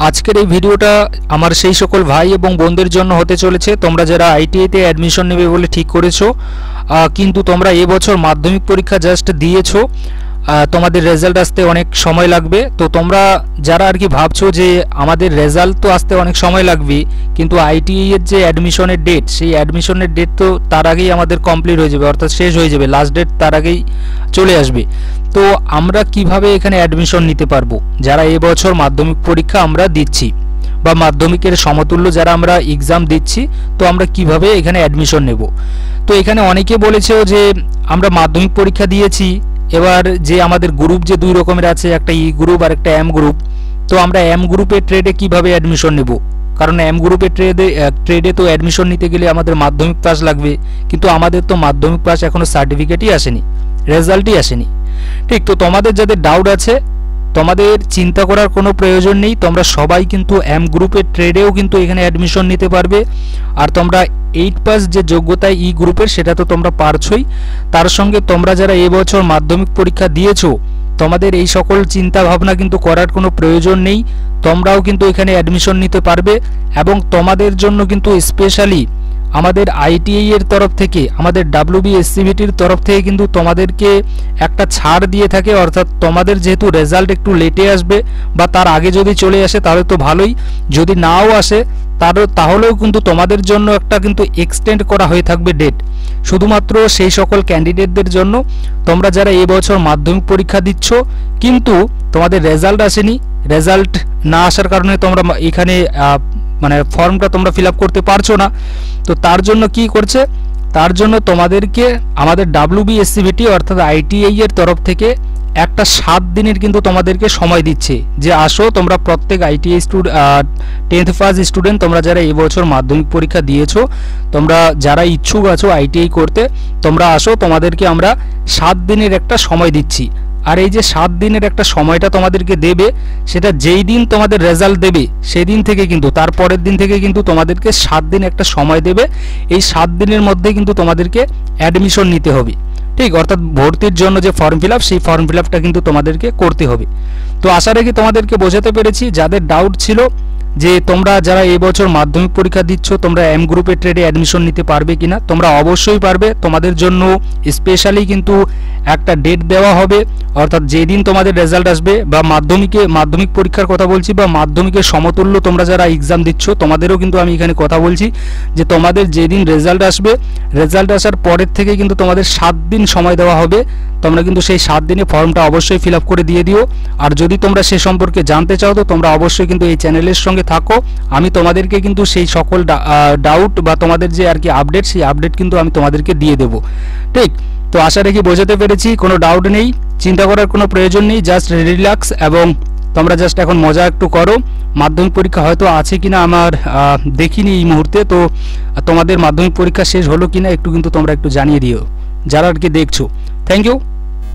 আজকের এই ভিডিওটা আমার সেই সকল ভাই এবং বোনদের জন্য হতে চলেছে তোমরা যারা আইটিআইতে অ্যাডমিশন নেবে বলে ঠিক করেছো, কিন্তু তোমরা এবছর মাধ্যমিক পরীক্ষা জাস্ট দিয়েছো, তোমাদের রেজাল্ট আসতে অনেক সময় লাগবে। তো তোমরা যারা আর কি ভাবছো যে আমাদের রেজাল্ট তো আসতে অনেক সময় লাগবে, কিন্তু আইটিআই এর যে অ্যাডমিশনের ডেট, সেই অ্যাডমিশনের ডেট তো তার আগেই আমাদের কমপ্লিট হয়ে যাবে, অর্থাৎ শেষ হয়ে যাবে, লাস্ট ডেট তার আগেই চলে আসবে। তো আমরা কিভাবে এখানে অ্যাডমিশন নিতে পারবো যারা এবছর মাধ্যমিক পরীক্ষা আমরা দিচ্ছি বা মাধ্যমিকের সমতুল্য যারা আমরা এক্সাম দিচ্ছি, তো আমরা কিভাবে এখানে অ্যাডমিশন নেব? তো এখানে অনেকে বলেছেও যে আমরা মাধ্যমিক পরীক্ষা দিয়েছি, এবার যে আমাদের গ্রুপ যে দুই রকমের আছে, একটা ই গ্রুপ আর একটা এম গ্রুপ, তো আমরা এম গ্রুপের ট্রেডে কিভাবে অ্যাডমিশন নেব? কারণ এম গ্রুপের ট্রেডে তো অ্যাডমিশন নিতে গেলে আমাদের মাধ্যমিক পাস লাগবে, কিন্তু আমাদের তো মাধ্যমিক পাস এখনো সার্টিফিকেটই আসেনি, রেজাল্টই আসেনি। ঠিক, তো তোমাদের যাদের ডাউট আছে তোমাদের চিন্তা করার কোনো প্রয়োজন নেই, তোমরা সবাই কিন্তু এম গ্রুপের ট্রেডেও কিন্তু এখানে অ্যাডমিশন নিতে পারবে। আর তোমরা 8 পাস যে যোগ্যতা ই গ্রুপের সেটা তো তোমরা পারছোই, তার সঙ্গে তোমরা যারা এবছর মাধ্যমিক পরীক্ষা দিয়েছো তোমাদের এই সকল চিন্তা ভাবনা কিন্তু করার কোনো প্রয়োজন নেই, তোমরাও কিন্তু এখানে অ্যাডমিশন নিতে পারবে। এবং তোমাদের জন্য কিন্তু স্পেশালি আমাদের আইটিআই এর তরফ থেকে, আমাদের WBSCVTর তরফ থেকে কিন্তু তোমাদেরকে একটা ছাড় দিয়ে থাকে, অর্থাৎ তোমাদের যেহেতু রেজাল্ট একটু লেটে আসবে বা তার আগে যদি চলে আসে তাহলে তো ভালোই, যদি নাও আসে তাহলেও কিন্তু তোমাদের জন্য একটা কিন্তু এক্সটেন্ড করা হয়ে থাকবে ডেট, শুধুমাত্র সেই সকল ক্যান্ডিডেটদের জন্য তোমরা যারা এবছর মাধ্যমিক পরীক্ষা দিচ্ছ কিন্তু তোমাদের রেজাল্ট আসেনি, রেজাল্ট না আসার কারণে তোমরা এখানে মানে ফর্মটা তোমরা ফিল আপ করতে পারছো না। তো তার জন্য কি করছে, তার জন্য তোমাদেরকে আমাদের WBSCVT অর্থাৎ আইটিআই এর তরফ থেকে একটা 7 দিনের কিন্তু তোমাদেরকে সময় দিচ্ছে যে আসো তোমরা প্রত্যেক আইটিআই 10th পাস স্টুডেন্ট তোমরা যারা এবছর মাধ্যমিক পরীক্ষা দিয়েছো, তোমরা যারা ইচ্ছুক আছো আইটিআই করতে, তোমরা আসো, তোমাদেরকে আমরা 7 দিনের একটা সময় দিচ্ছি। আর এই যে 7 দিনের একটা সময়টা তোমাদেরকে দেবে, সেটা যেই দিন তোমাদের রেজাল্ট দেবে সেই দিন থেকে কিন্তু তার পরের দিন থেকে কিন্তু তোমাদেরকে 7 দিন একটা সময় দেবে। এই 7 দিনের মধ্যে কিন্তু তোমাদেরকে অ্যাডমিশন নিতে হবে, ঠিক, অর্থাৎ ভর্তির জন্য যে ফর্ম ফিল আপ, সেই ফর্ম ফিল আপটা কিন্তু তোমাদেরকে করতে হবে। তো আশা রাখি তোমাদেরকে বোঝাতে পেরেছি। যাদের ডাউট ছিল যে তোমরা যারা এবছর মাধ্যমিক পরীক্ষা দিচ্ছ তোমরা এম গ্রুপের ট্রেডে অ্যাডমিশন নিতে পারবে কিনা, তোমরা অবশ্যই পারবে। তোমাদের জন্য স্পেশালি কিন্তু একটা ডেট দেওয়া হবে, অর্থাৎ যেদিন তোমাদের রেজাল্ট আসবে, বা মাধ্যমিক পরীক্ষার কথা বলছি বা মাধ্যমিকের সমতুল্য তোমরা যারা এক্সাম দিচ্ছ তোমাদেরও কিন্তু আমি এখানে কথা বলছি যে তোমাদের যেদিন রেজাল্ট আসবে, রেজাল্ট আসার পরের থেকে কিন্তু তোমাদের 7 দিন সময় দেওয়া হবে। তোমরা কিন্তু সেই 7 দিনে ফর্মটা অবশ্যই ফিল আপ করে দিয়ে দিও। আর যদি তোমরা সে সম্পর্কে জানতে চাও তো তোমরা অবশ্যই কিন্তু এই চ্যানেলের সঙ্গে থাকো, আমি তোমাদেরকে কিন্তু সেই সকল ডাউট বা তোমাদের যে আর কি আপডেট, সেই আপডেট কিন্তু আমি তোমাদেরকে দিয়ে দেবো। ঠিক, তো আশা রাখি বোঝাতে পেরেছি, কোনো ডাউট নেই, চিন্তা করার কোনো প্রয়োজন নেই, জাস্ট রিল্যাক্স এবং তোমরা জাস্ট এখন মজা একটু করো। মাধ্যমিক পরীক্ষা হয়তো আছে কিনা আমার দেখিনি এই মুহূর্তে, তো তোমাদের মাধ্যমিক পরীক্ষা শেষ হলো কিনা একটু কিন্তু তোমরা একটু জানিয়ে দিও যারা আর কি দেখছো। Thank you.